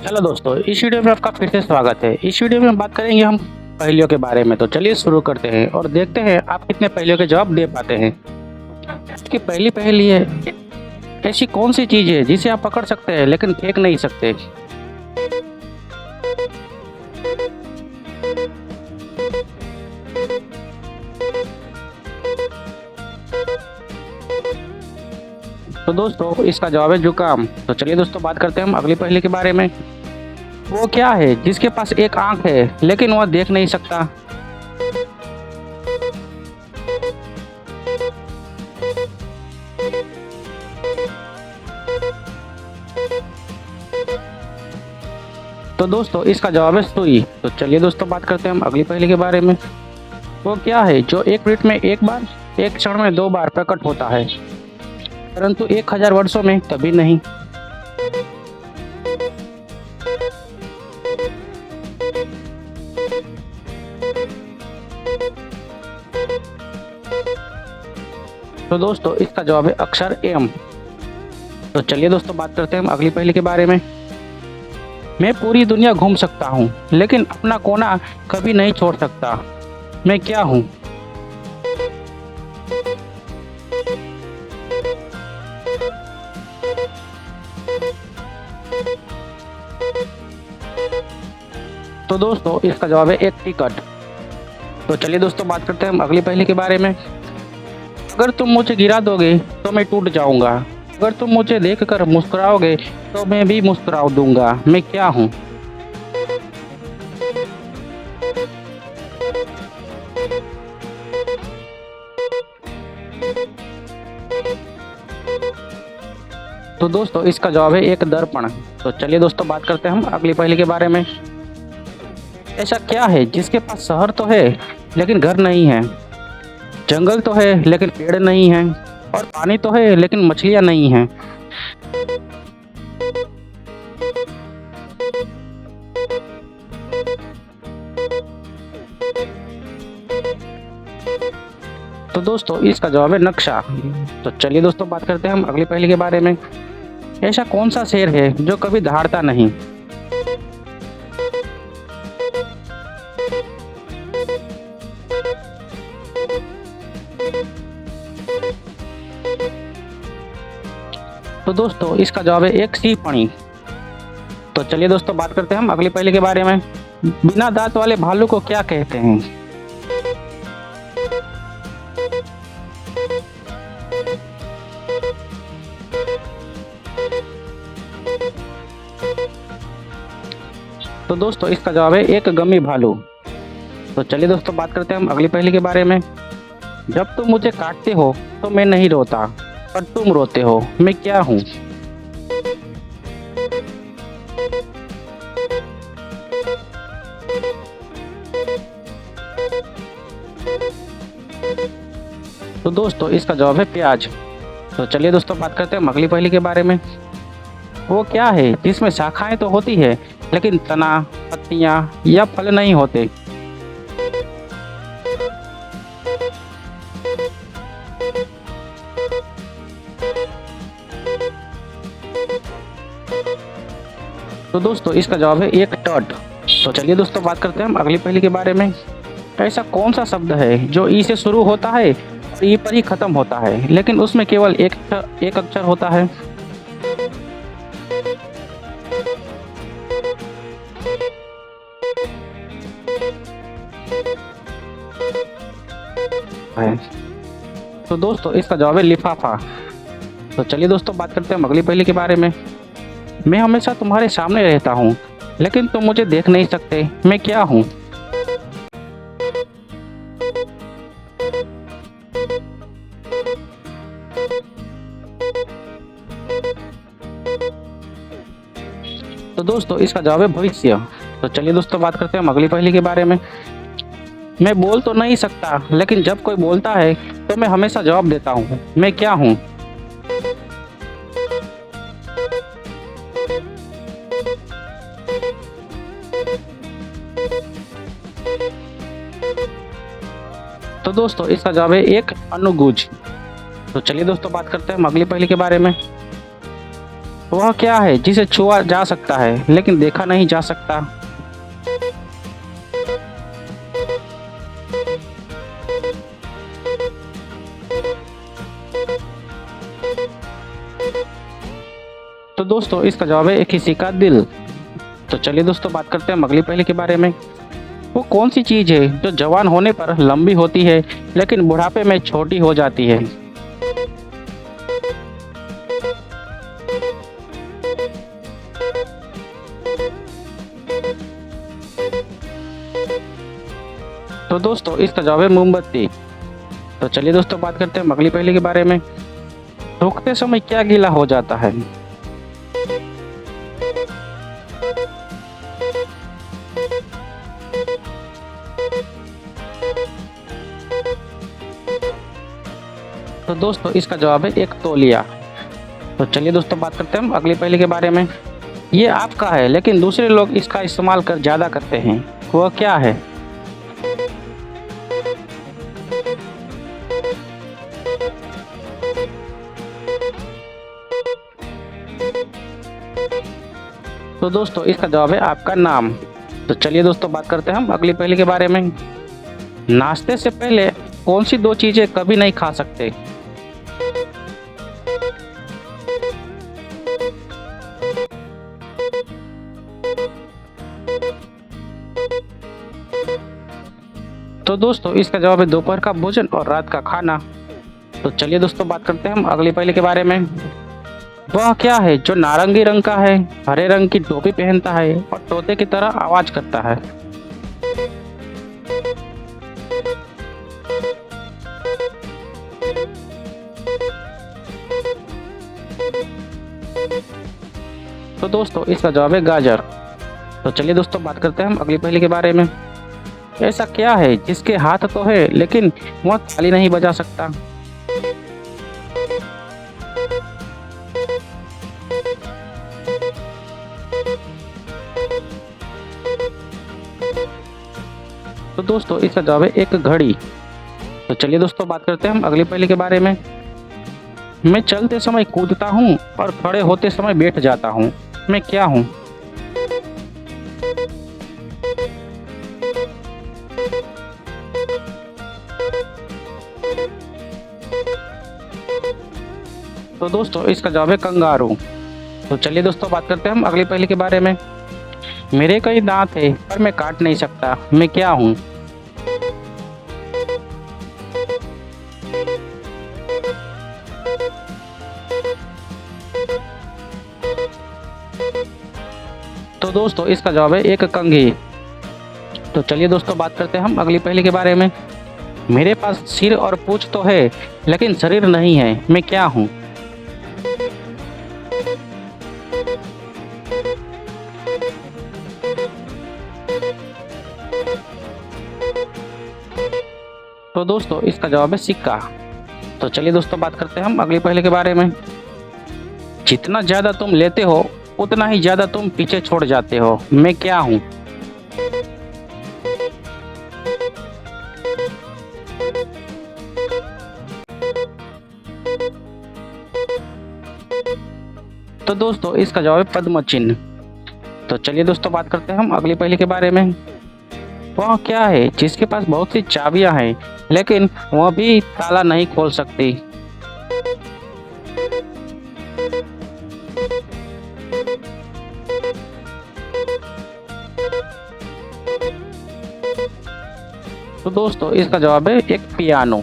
Hello दोस्तों, इस video में आपका फिर से स्वागत है। इस वीडियो में बात करेंगे हम पहेलियों के बारे में। तो चलिए शुरू करते हैं और देखते हैं आप कितने पहेलियों के जवाब दे पाते हैं। इसकी पहली पहेली है, ऐसी कौन सी चीज है जिसे आप पकड़ सकते हैं लेकिन फेंक नहीं सकते। तो दोस्तों इसका जवाब है जुकाम। तो चलिए दोस्तों बात करते हैं हम अगली पहेली के बारे में। वो क्या है जिसके पास एक आंख है लेकिन वह देख नहीं सकता। तो दोस्तों इसका जवाब है सुई। तो चलिए दोस्तों बात करते हैं हम अगली पहेली के बारे में। वो क्या है जो 1 मिनट में एक बार, एक क्षण में 2 बार प्रकट होता है, परंतु 1000 वर्षों में कभी नहीं। तो दोस्तों इसका जवाब है अक्षर एम। तो चलिए दोस्तों बात करते हैं हम अगली पहेली के बारे में। मैं पूरी दुनिया घूम सकता हूँ लेकिन अपना कोना कभी नहीं छोड़ सकता। मैं क्या हूँ? तो दोस्तों इसका जवाब है एक टिकट। तो चलिए दोस्तों बात करते हैं हम अगली पहेली के बारे में। अगर तुम मुझे गिरा दोगे तो मैं टूट जाऊंगा, अगर तुम मुझे देखकर मुस्कुराओगे तो मैं भी मुस्कुरा दूंगा। मैं क्या हूँ? तो दोस्तों इसका जवाब है एक दर्पण। तो चलिए दोस्तों बात करते हैं हम अगली पहेली के बारे में। ऐसा क्या है जिसके पास शहर तो है लेकिन घर नहीं है, जंगल तो है लेकिन पेड़ नहीं है, और पानी तो है लेकिन मछलियां नहीं हैं। तो दोस्तों इसका जवाब है नक्शा। तो चलिए दोस्तों बात करते हैं हम अगली पहेली के बारे में। ऐसा कौन सा शेर है जो कभी दहाड़ता नहीं। तो दोस्तों इसका जवाब है एक सीपणी। तो चलिए दोस्तों बात करते हैं हम अगली पहेली के बारे में। बिना दांत वाले भालू को क्या कहते हैं? तो दोस्तों इसका जवाब है एक गमी भालू। तो चलिए दोस्तों बात करते हैं हम अगली पहेली के बारे में। जब तुम मुझे काटते हो तो मैं नहीं रोता, पर तुम रोते हो। मैं क्या हूँ? तो दोस्तों इसका जवाब है प्याज। तो चलिए दोस्तों बात करते हैं हम अगली पहेली के बारे में। वो क्या है जिसमें शाखाएं तो होती है लेकिन तना, पत्तियां या फल नहीं होते। तो दोस्तों इसका जवाब है एक टट। तो चलिए दोस्तों बात करते हैं हम अगली पहेली के बारे में। ऐसा कौन सा शब्द है जो ई से शुरू होता है और ई पर ही खत्म होता है, लेकिन उसमें केवल एक अक्षर होता है। तो दोस्तों इसका जवाब है लिफाफा। तो चलिए दोस्तों बात करते हैं हम अगली पहेली के बारे में। मैं हमेशा तुम्हारे सामने रहता हूँ लेकिन तुम मुझे देख नहीं सकते। मैं क्या हूँ? तो दोस्तों इसका जवाब है भविष्य। तो चलिए दोस्तों बात करते हैं हम अगली पहेली के बारे में। मैं बोल तो नहीं सकता लेकिन जब कोई बोलता है तो मैं हमेशा जवाब देता हूँ। मैं क्या हूँ? तो दोस्तों इसका जवाब है एक अनुगुज। तो चलिए दोस्तों बात करते हैं हम अगली पहेली के बारे में। वह क्या है जिसे छुआ जा सकता है लेकिन देखा नहीं जा सकता? तो दोस्तों इसका जवाब है किसी का दिल। तो चलिए दोस्तों बात करते हैं अगली पहेली के बारे में। वो कौन सी चीज है जो जवान होने पर लंबी होती है लेकिन बुढ़ापे में छोटी हो जाती है? तो दोस्तों इसका जवाब है मोमबत्ती। तो चलिए दोस्तों बात करते हैं अगली पहेली के बारे में। थूकते समय क्या गीला हो जाता है? तो दोस्तों इसका जवाब है एक तौलिया। तो चलिए दोस्तों बात करते हैं हम अगली पहेली के बारे में। ये आपका है लेकिन दूसरे लोग इसका इस्तेमाल कर ज़्यादा करते हैं, वह क्या है? तो दोस्तों इसका जवाब है आपका नाम। तो चलिए दोस्तों बात करते हैं हम अगली पहेली के बारे में। नाश्ते से पहले कौन सी दो चीज़ें कभी नहीं खा सकते? तो दोस्तों इसका जवाब है दोपहर का भोजन और रात का खाना। तो चलिए दोस्तों बात करते हैं हम अगली पहेली के बारे में। वह क्या है जो नारंगी रंग का है, हरे रंग की टोपी पहनता है और तोते की तरह आवाज करता है? तो दोस्तों इसका जवाब है गाजर। तो चलिए दोस्तों बात करते हैं हम अगली पहेली के बारे में। ऐसा क्या है जिसके हाथ तो है लेकिन वह ताली नहीं बजा सकता? तो दोस्तों इसका जवाब है एक घड़ी। तो चलिए दोस्तों बात करते हैं हम अगली पहेली के बारे में। मैं चलते समय कूदता हूँ और खड़े होते समय बैठ जाता हूँ, मैं क्या हूँ? तो दोस्तों इसका जवाब है कंगारू। तो चलिए दोस्तों बात करते हैं हम अगली पहेली के बारे में। मेरे कई दांत है पर मैं काट नहीं सकता, मैं क्या हूँ? तो दोस्तों इसका जवाब है एक कंघी। तो चलिए दोस्तों बात करते हैं हम अगली पहेली के बारे में। मेरे पास सिर और पूंछ तो है लेकिन शरीर नहीं है, मैं क्या हूँ? तो दोस्तों इसका जवाब है सिक्का। तो चलिए दोस्तों बात करते हैं हम अगली पहेली के बारे में। जितना ज्यादा तुम लेते हो उतना ही ज्यादा तुम पीछे छोड़ जाते हो, मैं क्या हूँ? तो दोस्तों इसका जवाब है पद्म चिन्ह। तो चलिए दोस्तों बात करते हैं हम अगली पहेली के बारे में। वह क्या है जिसके पास बहुत सी चाबियां हैं लेकिन वह भी ताला नहीं खोल सकती? तो दोस्तों इसका जवाब है एक पियानो।